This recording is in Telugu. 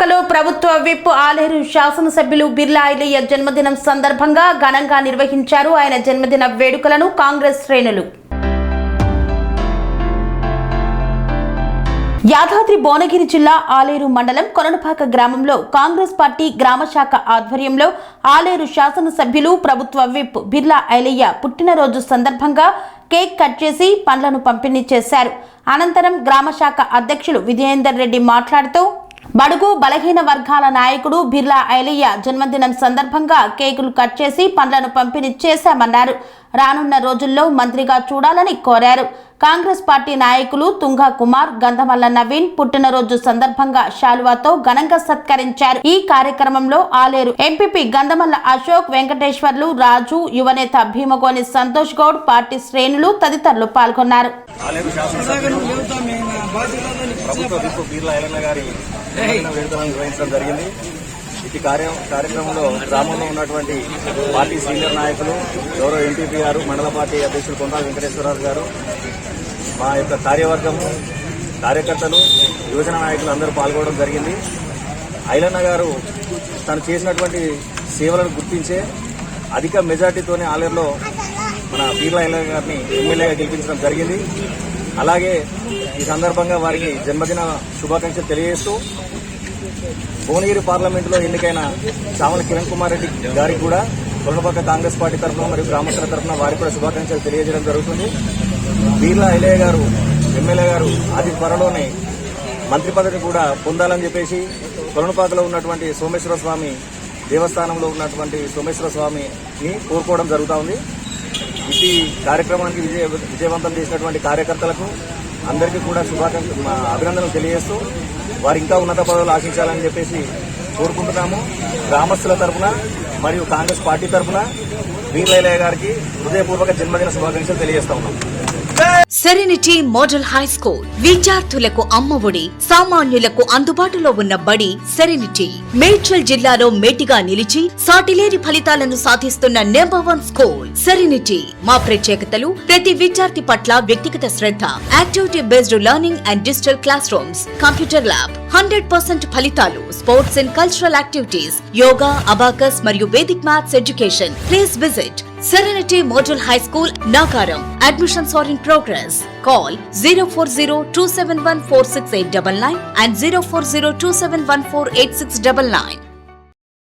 కొనపాకలో ప్రభుత్వ విప్ ఆలేరు శాసనసభ్యులు బిర్లా ఐలయ్య జన్మదినం సందర్భంగా ఘనంగా నిర్వహించారు ఆయన జన్మదిన వేడుకలను కాంగ్రెస్ శ్రేణులు. యాదాద్రి భువనగిరి జిల్లా ఆలేరు మండలం కొనపాక గ్రామంలో కాంగ్రెస్ పార్టీ గ్రామ శాఖ ఆధ్వర్యంలో ఆలేరు శాసనసభ్యులు ప్రభుత్వ విప్ బిర్లా ఐలయ్య పుట్టినరోజు సందర్భంగా కేక్ కట్ చేసి పండ్లను పంపిణీ చేశారు. అనంతరం గ్రామ శాఖ అధ్యక్షులు విజయేందర్ రెడ్డి మాట్లాడుతూ బడుగు బలహీన వర్గాల నాయకుడు బిర్లా ఐలయ్య జన్మదినం సందర్భంగా కేకులు కట్ చేసి పండ్లను పంపిణీ చేశామన్నారు. రానున్న రోజుల్లో మంత్రిగా చూడాలని కోరారు. కాంగ్రెస్ పార్టీ నాయకులు తుంగా కుమార్, గంధమల్ల నవీన్ పుట్టినరోజు సందర్భంగా శాలువాతో ఘనంగా సత్కరించారు. ఈ కార్యక్రమంలో ఆలేరు ఎంపీపీ గంధమల్ల అశోక్, వెంకటేశ్వర్లు, రాజు, యువనేత భీమగోని సంతోష్ గౌడ్, పార్టీ శ్రేణులు తదితరులు పాల్గొన్నారు. ఈ కార్యక్రమంలో గ్రామంలో ఉన్నటువంటి పార్టీ సీనియర్ నాయకులు, గౌరవ ఎంపీపీ గారు, మండల పార్టీ అధ్యక్షులు కొండా వెంకటేశ్వరరావు గారు, మా యొక్క కార్యవర్గము, కార్యకర్తలు, యువజన నాయకులు అందరూ పాల్గొనడం జరిగింది. ఐలన్న గారు తను చేసినటువంటి సేవలను గుర్తించే అధిక మెజార్టీతోనే ఆలేరులో మన బిర్లా ఐలయ్య గారిని ఎమ్మెల్యేగా గెలిపించడం జరిగింది. అలాగే ఈ సందర్భంగా వారికి జన్మదిన శుభాకాంక్షలు తెలియజేస్తూ భువనగిరి పార్లమెంటులో ఎన్నికైన చామల కిరణ్ కుమార్ రెడ్డి గారికి కూడా కొనపాక కాంగ్రెస్ పార్టీ తరఫున మరియు గ్రామస్తుల తరఫున వారికి కూడా శుభాకాంక్షలు తెలియజేయడం జరుగుతుంది. బిర్లా ఐలయ్య గారు ఎమ్మెల్యే గారు అతి త్వరలోనే మంత్రి పదవిని కూడా పొందాలని చెప్పేసి కొనపాకలో ఉన్నటువంటి సోమేశ్వర స్వామి దేవస్థానంలో ఉన్నటువంటి సోమేశ్వర స్వామిని కోరుకోవడం జరుగుతూ ఉంది. ఈ కార్యక్రమానికి విజయవంతం చేసినటువంటి కార్యకర్తలకు అందరికీ కూడా అభినందనలు తెలియజేస్తూ వారు ఇంకా ఉన్నత పదవులు ఆశించాలని చెప్పేసి కోరుకుంటున్నాము. గ్రామస్తుల తరఫున మరియు కాంగ్రెస్ పార్టీ తరఫున బిర్లా ఐలయ్య గారికి హృదయపూర్వక జన్మదిన శుభాకాంక్షలు తెలియజేస్తా ఉన్నాం. సెరెనిటీ మోడల్ హై స్కూల్ విద్యార్థులకు అమ్మఒడి, సామాన్యులకు అందుబాటులో ఉన్న బడి సెరెనిటీ. మేడ్చల్ జిల్లాలో మేటిగా నిలిచి సాటిలేని ఫలితాలను సాధిస్తున్న #1 స్కూల్ సెరెనిటీ. మా ప్రత్యేకతలు ప్రతి విద్యార్థి పట్ల వ్యక్తిగత శ్రద్ధ, activity based learning and digital classrooms, computer lab, 100% ఫలితాలు, sports and cultural activities, yoga, abacus మరియు Vedic maths education. Please visit Serenity Model High School, Nagaram. Admissions are in progress. Call 040-271-46899 and 040-271-48699.